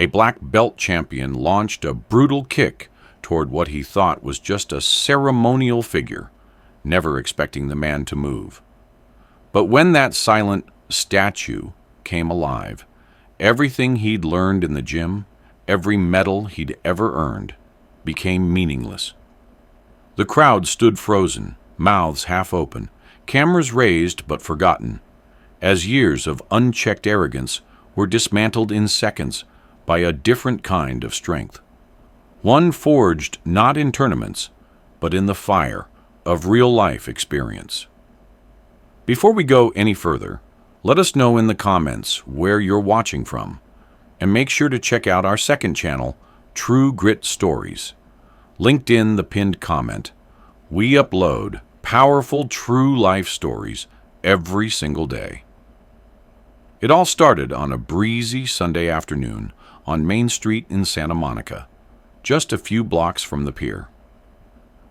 A black belt champion launched a brutal kick toward what he thought was just a ceremonial figure, never expecting the man to move. But when that silent statue came alive, everything he'd learned in the gym, every medal he'd ever earned, became meaningless. The crowd stood frozen, mouths half open, cameras raised but forgotten, as years of unchecked arrogance were dismantled in seconds by a different kind of strength. One forged not in tournaments, but in the fire of real-life experience. Before we go any further, let us know in the comments where you're watching from, and make sure to check out our second channel, True Grit Stories. Linked in the pinned comment, we upload powerful true life stories every single day. It all started on a breezy Sunday afternoon on Main Street in Santa Monica, just a few blocks from the pier.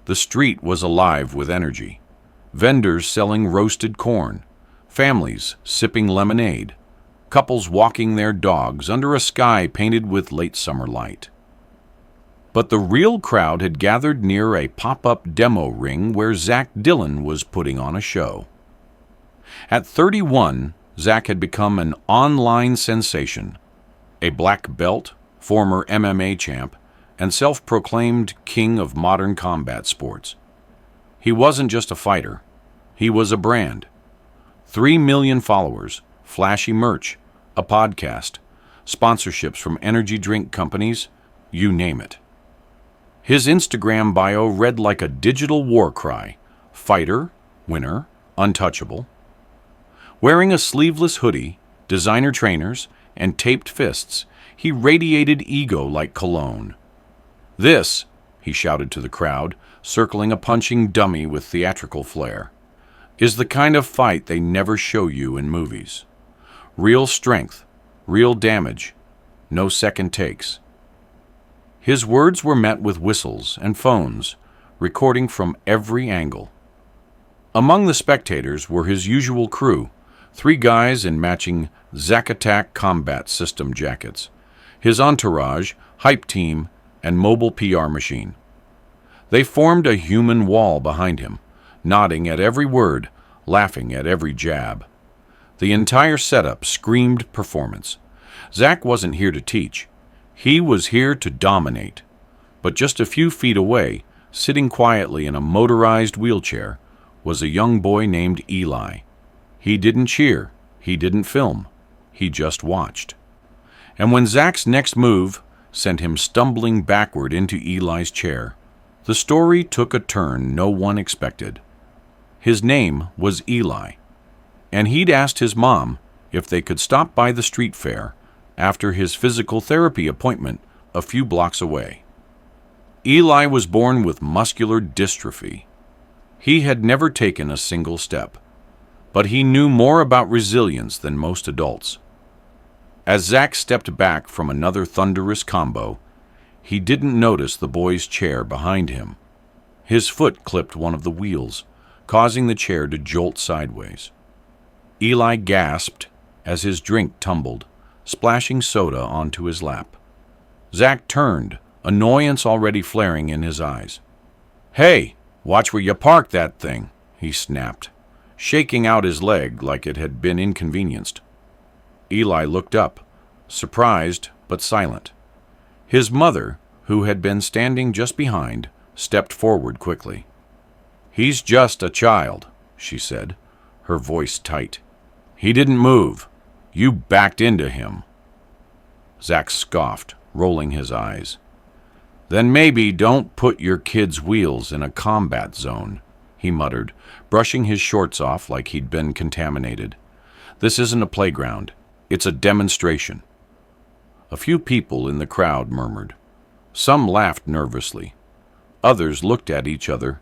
The street was alive with energy. Vendors selling roasted corn, families sipping lemonade, couples walking their dogs under a sky painted with late summer light. But the real crowd had gathered near a pop-up demo ring where Zack Dillon was putting on a show. At 31, Zack had become an online sensation, a black belt, former MMA champ, and self-proclaimed king of modern combat sports. He wasn't just a fighter, he was a brand. 3 million followers, flashy merch, a podcast, sponsorships from energy drink companies, you name it. His Instagram bio read like a digital war cry: fighter, winner, untouchable. Wearing a sleeveless hoodie, designer trainers, and taped fists, he radiated ego like cologne. "This," he shouted to the crowd, circling a punching dummy with theatrical flair, "is the kind of fight they never show you in movies. Real strength, real damage, no second takes." His words were met with whistles and phones, recording from every angle. Among the spectators were his usual crew, 3 guys in matching Zack Attack combat system jackets, his entourage, hype team, and mobile PR machine. They formed a human wall behind him, nodding at every word, laughing at every jab. The entire setup screamed performance. Zack wasn't here to teach. He was here to dominate. But just a few feet away, sitting quietly in a motorized wheelchair, was a young boy named Eli. He didn't cheer. He didn't film. He just watched. And when Zack's next move sent him stumbling backward into Eli's chair, the story took a turn no one expected. His name was Eli, and he'd asked his mom if they could stop by the street fair after his physical therapy appointment a few blocks away. Eli was born with muscular dystrophy. He had never taken a single step, but he knew more about resilience than most adults. As Zack stepped back from another thunderous combo, he didn't notice the boy's chair behind him. His foot clipped one of the wheels, causing the chair to jolt sideways. Eli gasped as his drink tumbled, splashing soda onto his lap. Zack turned, annoyance already flaring in his eyes. "Hey, watch where you park that thing," he snapped, shaking out his leg like it had been inconvenienced. Eli looked up, surprised but silent. His mother, who had been standing just behind, stepped forward quickly. "He's just a child," she said, her voice tight. "He didn't move. You backed into him." Zack scoffed, rolling his eyes. "Then maybe don't put your kid's wheels in a combat zone," he muttered, brushing his shorts off like he'd been contaminated. "This isn't a playground. It's a demonstration." A few people in the crowd murmured. Some laughed nervously. Others looked at each other,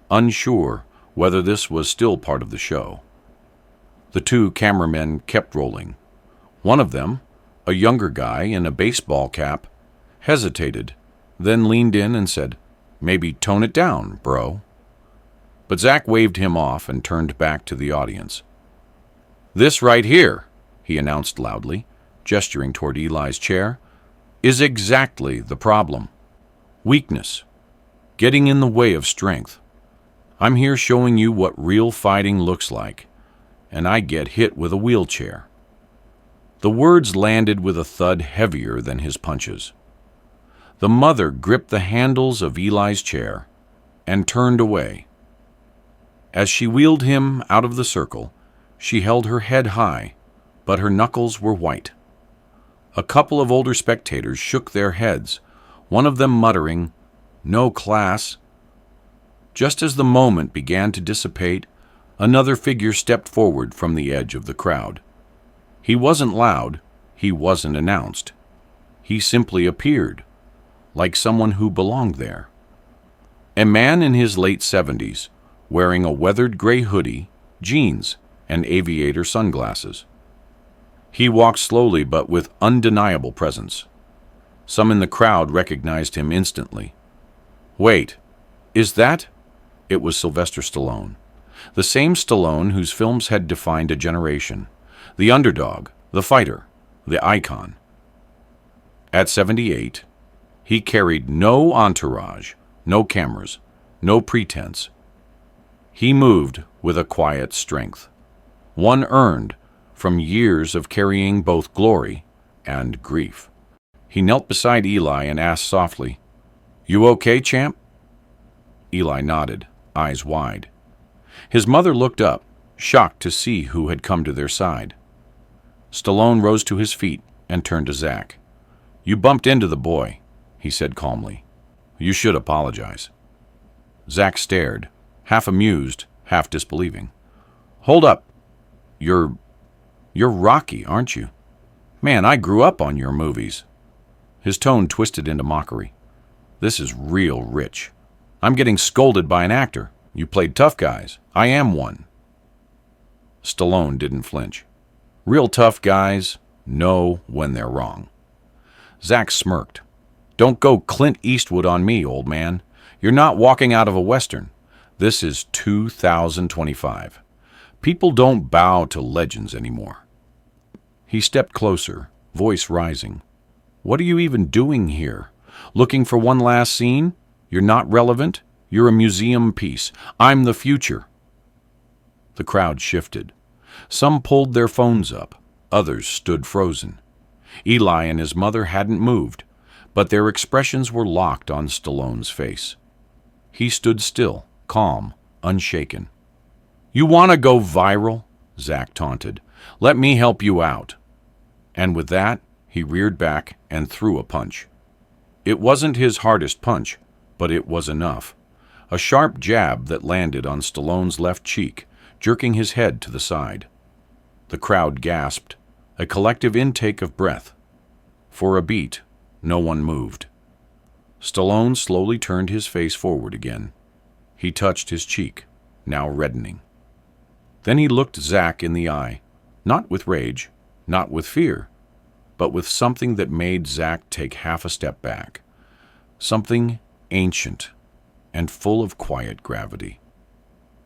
unsure whether this was still part of the show. The 2 cameramen kept rolling. One of them, a younger guy in a baseball cap, hesitated, then leaned in and said, "Maybe tone it down, bro." But Zack waved him off and turned back to the audience. "This right here," he announced loudly, gesturing toward Eli's chair, is exactly the problem. Weakness, getting in the way of strength. I'm here showing you what real fighting looks like, and I get hit with a wheelchair. The words landed with a thud heavier than his punches. The mother gripped the handles of Eli's chair and turned away. As she wheeled him out of the circle, she held her head high, but her knuckles were white. A couple of older spectators shook their heads, one of them muttering, "No class." Just as the moment began to dissipate, another figure stepped forward from the edge of the crowd. He wasn't loud, he wasn't announced. He simply appeared, like someone who belonged there. A man in his late 70s, wearing a weathered gray hoodie, jeans, and aviator sunglasses. He walked slowly but with undeniable presence. Some in the crowd recognized him instantly. Wait, is that? It was Sylvester Stallone. The same Stallone whose films had defined a generation. The underdog, the fighter, the icon. At 78, he carried no entourage, no cameras, no pretense. He moved with a quiet strength, one earned from years of carrying both glory and grief. He knelt beside Eli and asked softly, "You okay, champ?" Eli nodded, eyes wide. His mother looked up, shocked to see who had come to their side. Stallone rose to his feet and turned to Zack. "You bumped into the boy," he said calmly. "You should apologize." Zack stared, half amused, half disbelieving. "Hold up. You're Rocky, aren't you? Man, I grew up on your movies." His tone twisted into mockery. "This is real rich. I'm getting scolded by an actor. You played tough guys. I am one." Stallone didn't flinch. Real tough guys know when they're wrong. Zack smirked. "Don't go Clint Eastwood on me, old man. You're not walking out of a Western. This is 2025. People don't bow to legends anymore." He stepped closer, voice rising. "What are you even doing here? Looking for one last scene? You're not relevant. You're a museum piece. I'm the future." The crowd shifted. Some pulled their phones up. Others stood frozen. Eli and his mother hadn't moved, but their expressions were locked on Stallone's face. He stood still, calm, unshaken. "You want to go viral?" Zack taunted. "Let me help you out." And with that, he reared back and threw a punch. It wasn't his hardest punch, but it was enough. A sharp jab that landed on Stallone's left cheek, jerking his head to the side. The crowd gasped, a collective intake of breath. For a beat, no one moved. Stallone slowly turned his face forward again. He touched his cheek, now reddening. Then he looked Zack in the eye, not with rage, not with fear, but with something that made Zack take half a step back. Something ancient and full of quiet gravity.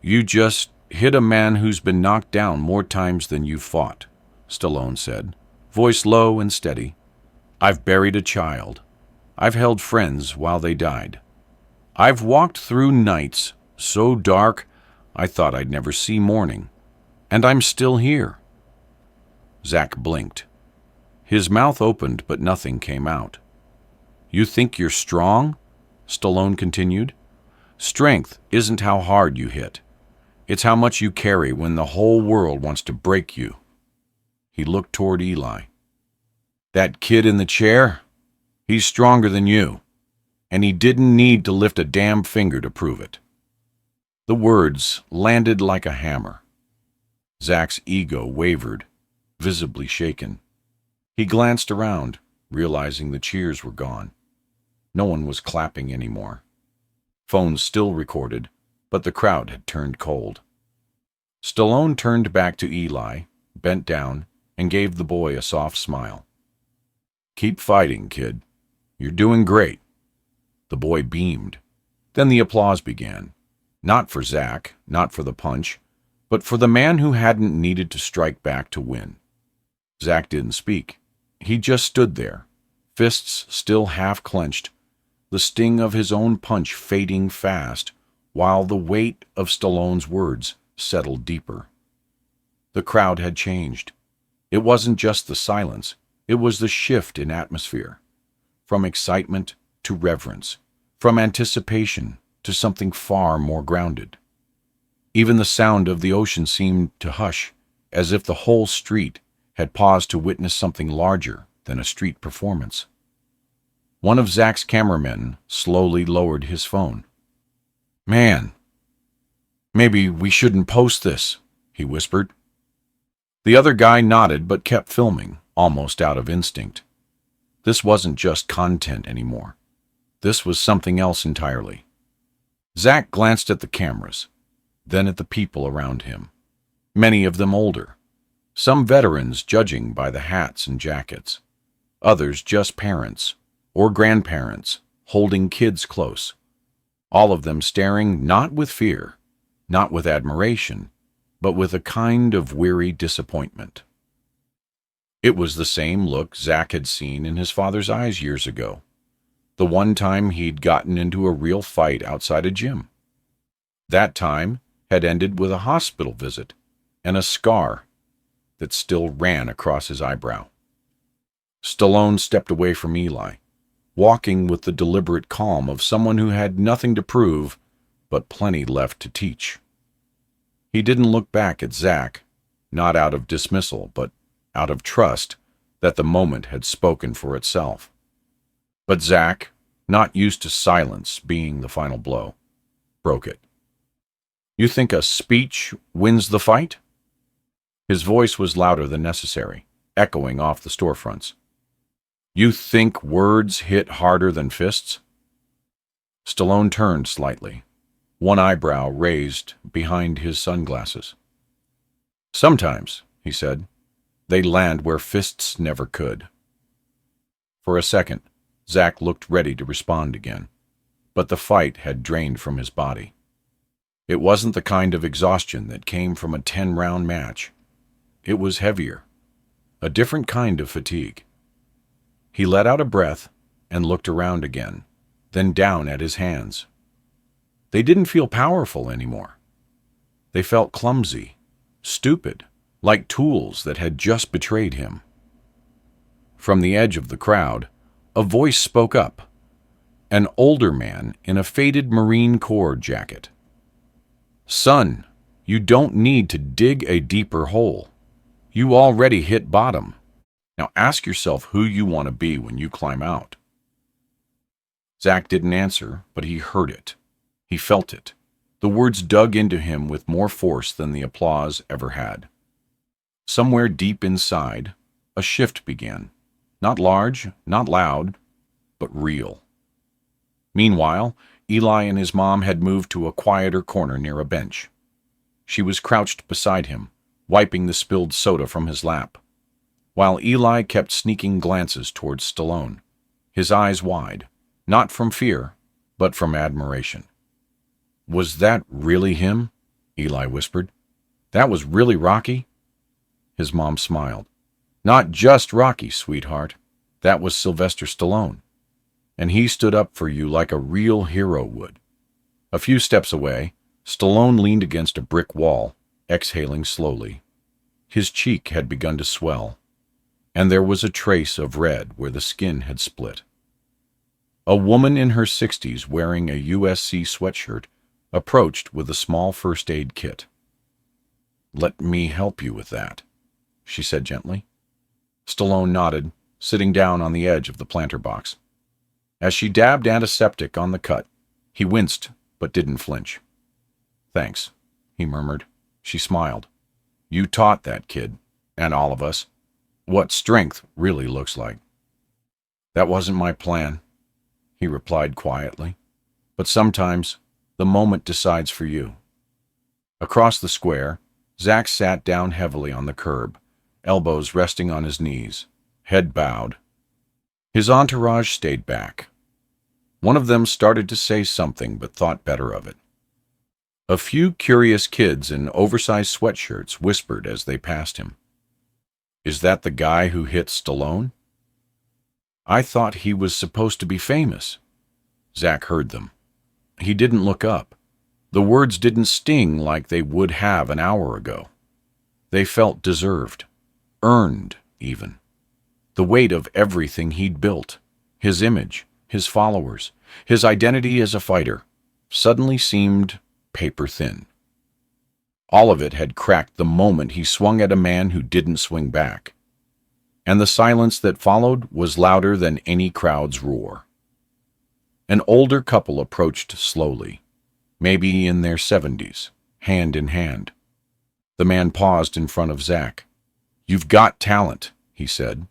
"You just hit a man who's been knocked down more times than you've fought," Stallone said, voice low and steady. "I've buried a child. I've held friends while they died. I've walked through nights so dark I thought I'd never see morning. And I'm still here." Zack blinked. His mouth opened, but nothing came out. "You think you're strong?" Stallone continued. "Strength isn't how hard you hit. It's how much you carry when the whole world wants to break you." He looked toward Eli. "That kid in the chair? He's stronger than you. And he didn't need to lift a damn finger to prove it." The words landed like a hammer. Zack's ego wavered, visibly shaken. He glanced around, realizing the cheers were gone. No one was clapping anymore. Phones still recorded, but the crowd had turned cold. Stallone turned back to Eli, bent down, and gave the boy a soft smile. "Keep fighting, kid. You're doing great." The boy beamed. Then the applause began. Not for Zack, not for the punch, but for the man who hadn't needed to strike back to win. Zack didn't speak. He just stood there, fists still half clenched, the sting of his own punch fading fast, while the weight of Stallone's words settled deeper. The crowd had changed. It wasn't just the silence, it was the shift in atmosphere. From excitement to reverence, from anticipation to something far more grounded. Even the sound of the ocean seemed to hush, as if the whole street had paused to witness something larger than a street performance. One of Zack's cameramen slowly lowered his phone. "Man, maybe we shouldn't post this," he whispered. The other guy nodded but kept filming, almost out of instinct. This wasn't just content anymore. This was something else entirely. Zack glanced at the cameras, then at the people around him, many of them older, some veterans judging by the hats and jackets, others just parents or grandparents holding kids close, all of them staring not with fear, not with admiration, but with a kind of weary disappointment. It was the same look Zack had seen in his father's eyes years ago, the one time he'd gotten into a real fight outside a gym. That time had ended with a hospital visit and a scar that still ran across his eyebrow. Stallone stepped away from Eli, walking with the deliberate calm of someone who had nothing to prove but plenty left to teach. He didn't look back at Zack, not out of dismissal, but out of trust that the moment had spoken for itself. But Zack, not used to silence being the final blow, broke it. "You think a speech wins the fight?" His voice was louder than necessary, echoing off the storefronts. "You think words hit harder than fists?" Stallone turned slightly, one eyebrow raised behind his sunglasses. "Sometimes," he said, "they land where fists never could." For a second, Zack looked ready to respond again, but the fight had drained from his body. It wasn't the kind of exhaustion that came from a 10-round match. It was heavier, a different kind of fatigue. He let out a breath and looked around again, then down at his hands. They didn't feel powerful anymore. They felt clumsy, stupid, like tools that had just betrayed him. From the edge of the crowd, a voice spoke up, an older man in a faded Marine Corps jacket. "Son, you don't need to dig a deeper hole. You already hit bottom. Now ask yourself who you want to be when you climb out." Zack didn't answer, but he heard it. He felt it. The words dug into him with more force than the applause ever had. Somewhere deep inside, a shift began. Not large, not loud, but real. Meanwhile, Eli and his mom had moved to a quieter corner near a bench. She was crouched beside him, wiping the spilled soda from his lap, while Eli kept sneaking glances towards Stallone, his eyes wide, not from fear, but from admiration. "Was that really him?" Eli whispered. "That was really Rocky?" His mom smiled. "Not just Rocky, sweetheart. That was Sylvester Stallone. And he stood up for you like a real hero would." A few steps away, Stallone leaned against a brick wall, exhaling slowly. His cheek had begun to swell, and there was a trace of red where the skin had split. A woman in her 60s wearing a USC sweatshirt approached with a small first aid kit. "Let me help you with that," she said gently. Stallone nodded, sitting down on the edge of the planter box. As she dabbed antiseptic on the cut, he winced but didn't flinch. "Thanks," he murmured. She smiled. "You taught that kid, and all of us, what strength really looks like." "That wasn't my plan," he replied quietly. "But sometimes the moment decides for you." Across the square, Zack sat down heavily on the curb, elbows resting on his knees, head bowed. His entourage stayed back. One of them started to say something but thought better of it. A few curious kids in oversized sweatshirts whispered as they passed him. "Is that the guy who hit Stallone?" I thought he was supposed to be famous. Zack heard them. He didn't look up. The words didn't sting like they would have an hour ago. They felt deserved, earned even. The weight of everything he'd built, his image, his followers, his identity as a fighter, suddenly seemed paper thin. All of it had cracked the moment he swung at a man who didn't swing back. And the silence that followed was louder than any crowd's roar. An older couple approached slowly, maybe in their 70s, hand in hand. The man paused in front of Zack. "You've got talent," he said,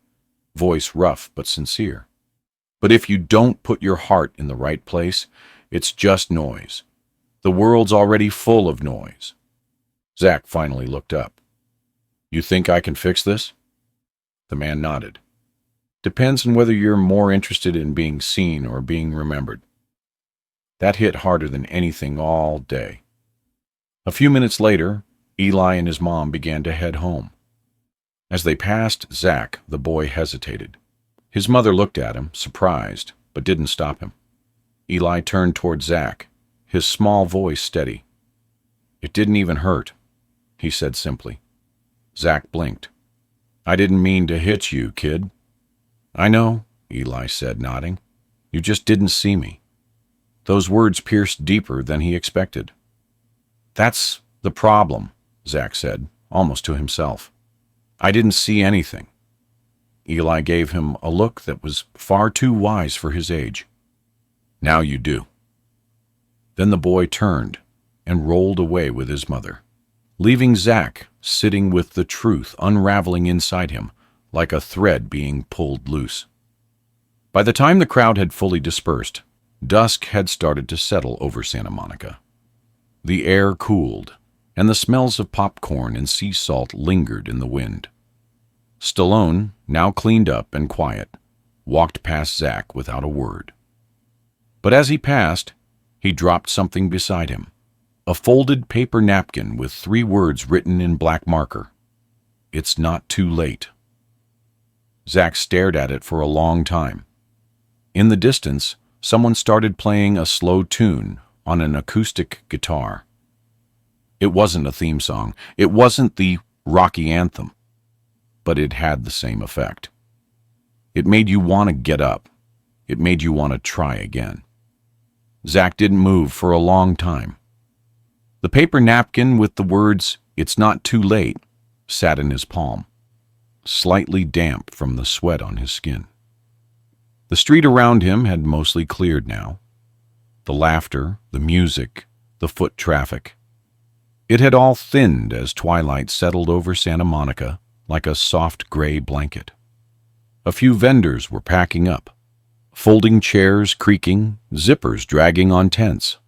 voice rough but sincere. "But if you don't put your heart in the right place, it's just noise. The world's already full of noise." Zack finally looked up. "You think I can fix this?" The man nodded. "Depends on whether you're more interested in being seen or being remembered." That hit harder than anything all day. A few minutes later, Eli and his mom began to head home. As they passed Zack, the boy hesitated. His mother looked at him, surprised, but didn't stop him. Eli turned toward Zack, his small voice steady. "It didn't even hurt," he said simply. Zack blinked. "I didn't mean to hit you, kid." "I know," Eli said, nodding. "You just didn't see me." Those words pierced deeper than he expected. "That's the problem," Zack said, almost to himself. "I didn't see anything." Eli gave him a look that was far too wise for his age. "Now you do." Then the boy turned and rolled away with his mother, leaving Zack sitting with the truth unraveling inside him like a thread being pulled loose. By the time the crowd had fully dispersed, dusk had started to settle over Santa Monica. The air cooled, and the smells of popcorn and sea salt lingered in the wind. Stallone, now cleaned up and quiet, walked past Zack without a word. But as he passed, he dropped something beside him, a folded paper napkin with 3 words written in black marker. "It's not too late." Zack stared at it for a long time. In the distance, someone started playing a slow tune on an acoustic guitar. It wasn't a theme song. It wasn't the Rocky anthem. But it had the same effect. It made you want to get up. It made you want to try again. Zack didn't move for a long time. The paper napkin with the words, "It's not too late," sat in his palm, slightly damp from the sweat on his skin. The street around him had mostly cleared now. The laughter, the music, the foot traffic. It had all thinned as twilight settled over Santa Monica like a soft gray blanket. A few vendors were packing up, folding chairs creaking, zippers dragging on tents.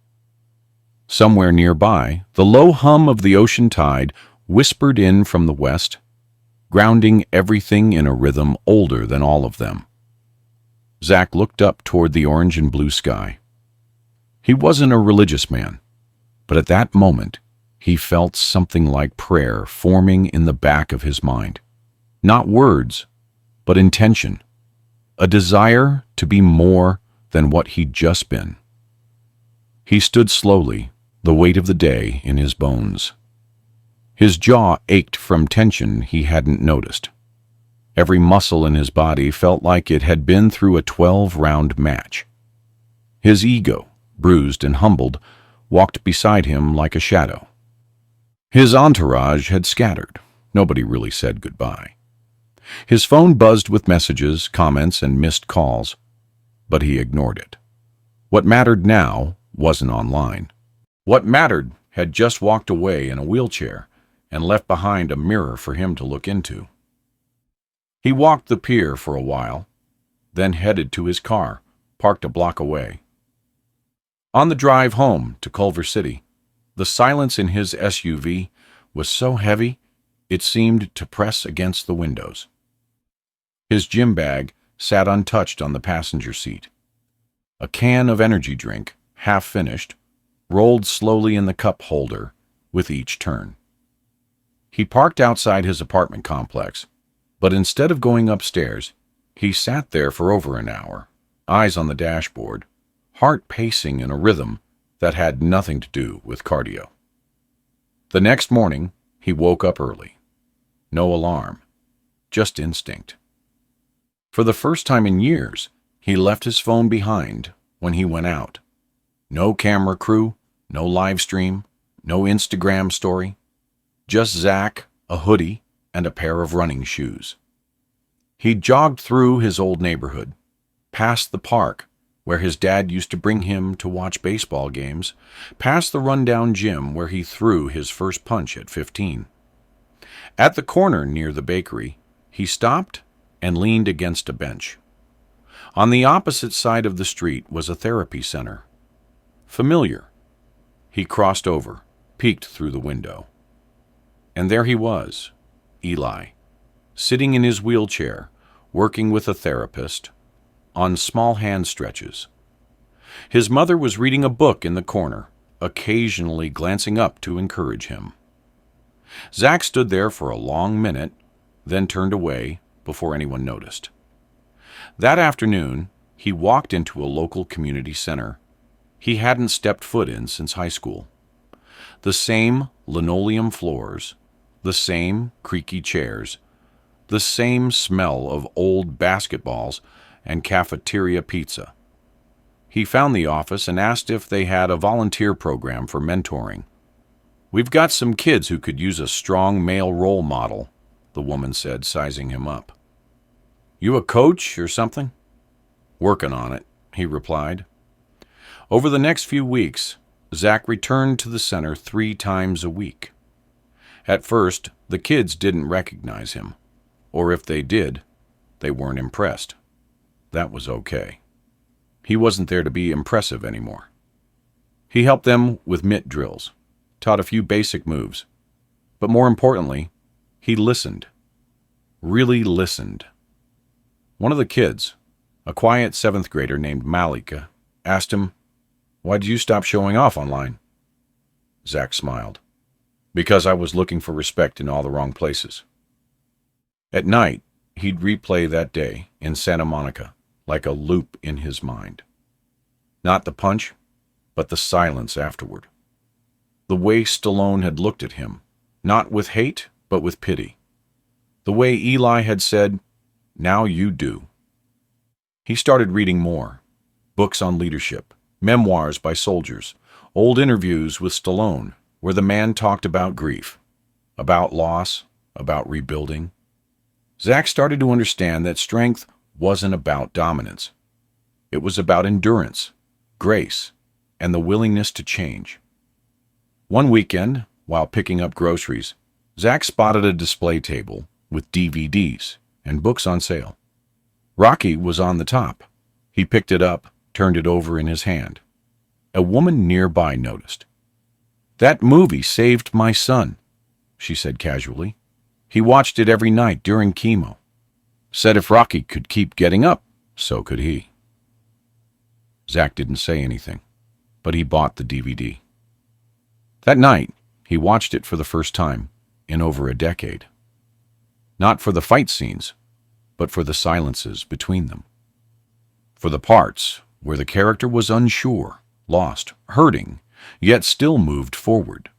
Somewhere nearby, the low hum of the ocean tide whispered in from the west, grounding everything in a rhythm older than all of them. Zack looked up toward the orange and blue sky. He wasn't a religious man, but at that moment, he felt something like prayer forming in the back of his mind. Not words, but intention. A desire to be more than what he'd just been. He stood slowly, the weight of the day in his bones. His jaw ached from tension he hadn't noticed. Every muscle in his body felt like it had been through a 12-round match. His ego, bruised and humbled, walked beside him like a shadow. His entourage had scattered. Nobody really said goodbye. His phone buzzed with messages, comments, and missed calls, but he ignored it. What mattered now wasn't online. What mattered had just walked away in a wheelchair and left behind a mirror for him to look into. He walked the pier for a while, then headed to his car, parked a block away. On the drive home to Culver City, the silence in his SUV was so heavy it seemed to press against the windows. His gym bag sat untouched on the passenger seat. A can of energy drink, half finished, rolled slowly in the cup holder with each turn. He parked outside his apartment complex, but instead of going upstairs, He sat there for over an hour, eyes on the dashboard, heart pacing in a rhythm that had nothing to do with cardio. The next morning, he woke up early. No alarm, just instinct. For the first time in years, he left his phone behind when he went out. No camera crew, no live stream, no Instagram story. Just Zack, a hoodie, and a pair of running shoes. He jogged through his old neighborhood, past the park where his dad used to bring him to watch baseball games, past the rundown gym where he threw his first punch at 15. At the corner near the bakery, he stopped and leaned against a bench. On the opposite side of the street was a therapy center. Familiar. He crossed over, peeked through the window. And there he was, Eli, sitting in his wheelchair, working with a therapist, on small hand stretches. His mother was reading a book in the corner, occasionally glancing up to encourage him. Zack stood there for a long minute, then turned away before anyone noticed. That afternoon, he walked into a local community center he hadn't stepped foot in since high school. The same linoleum floors, the same creaky chairs, the same smell of old basketballs and cafeteria pizza. He found the office and asked if they had a volunteer program for mentoring. "We've got some kids who could use a strong male role model," the woman said, sizing him up. "You a coach or something?" "Working on it," he replied. Over the next few weeks, Zack returned to the center 3 times a week. At first, the kids didn't recognize him, or if they did, they weren't impressed. That was okay. He wasn't there to be impressive anymore. He helped them with mitt drills, taught a few basic moves, but more importantly, he listened. Really listened. One of the kids, a quiet 7th grader named Malika, asked him, "Why did you stop showing off online?" Zack smiled. "Because I was looking for respect in all the wrong places." At night, he'd replay that day in Santa Monica like a loop in his mind. Not the punch, but the silence afterward. The way Stallone had looked at him, not with hate, but with pity. The way Eli had said, "Now you do." He started reading more. Books on leadership, memoirs by soldiers, old interviews with Stallone, where the man talked about grief, about loss, about rebuilding. Zack started to understand that strength wasn't about dominance. It was about endurance, grace, and the willingness to change. One weekend, while picking up groceries, Zack spotted a display table with DVDs and books on sale. Rocky was on the top. He picked it up, turned it over in his hand. A woman nearby noticed. "That movie saved my son," she said casually. "He watched it every night during chemo. Said if Rocky could keep getting up, so could he." Zack didn't say anything, but he bought the DVD. That night, he watched it for the first time in over a decade. Not for the fight scenes, but for the silences between them. For the parts where the character was unsure, lost, hurting, yet still moved forward.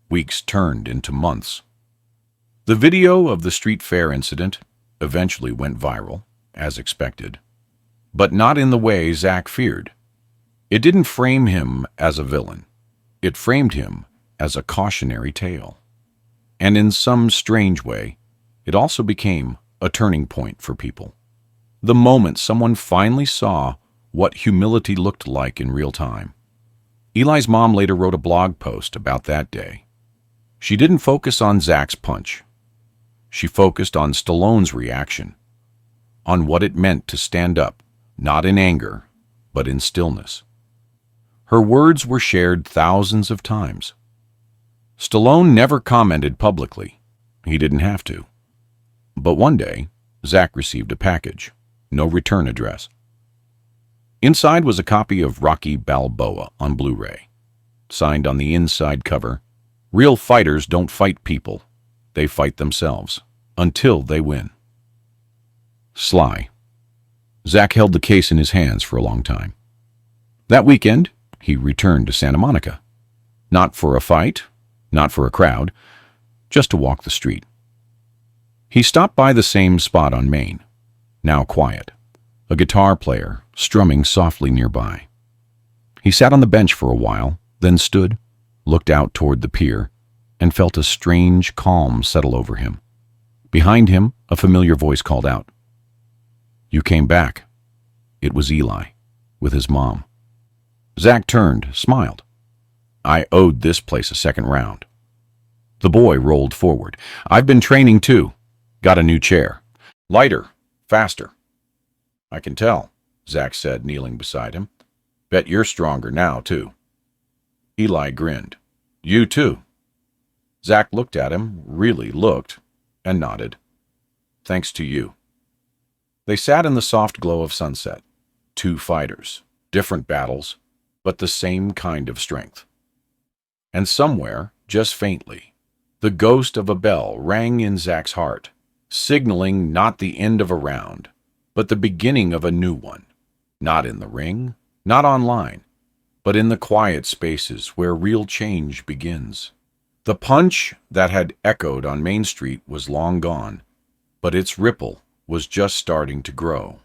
Weeks turned into months. The video of the street fair incident eventually went viral, as expected, but not in the way Zack feared. It didn't frame him as a villain. It framed him as a cautionary tale. And in some strange way, it also became a turning point for people. The moment someone finally saw what humility looked like in real time. Eli's mom later wrote a blog post about that day. She didn't focus on Zack's punch. She focused on Stallone's reaction, on what it meant to stand up, not in anger, but in stillness. Her words were shared thousands of times. Stallone never commented publicly. He didn't have to. But one day, Zack received a package, no return address. Inside was a copy of Rocky Balboa on Blu-ray. Signed on the inside cover, "Real fighters don't fight people. They fight themselves, until they win." Sly, Zack held the case in his hands for a long time. That weekend, he returned to Santa Monica. Not for a fight, not for a crowd, just to walk the street. He stopped by the same spot on Main, now quiet, a guitar player strumming softly nearby. He sat on the bench for a while, then stood, looked out toward the pier, and felt a strange calm settle over him. Behind him, a familiar voice called out, "You came back." It was Eli, with his mom. Zack turned, smiled. "I owed this place a second round." The boy rolled forward. "I've been training too. Got a new chair. Lighter, faster." "I can tell," Zack said, kneeling beside him. "Bet you're stronger now, too." Eli grinned. "You too." Zack looked at him, really looked, and nodded. "Thanks to you." They sat in the soft glow of sunset. Two fighters, different battles, but the same kind of strength. And somewhere, just faintly, the ghost of a bell rang in Zack's heart, signaling not the end of a round, but the beginning of a new one. Not in the ring, not online, but in the quiet spaces where real change begins. The punch that had echoed on Main Street was long gone, but its ripple was just starting to grow.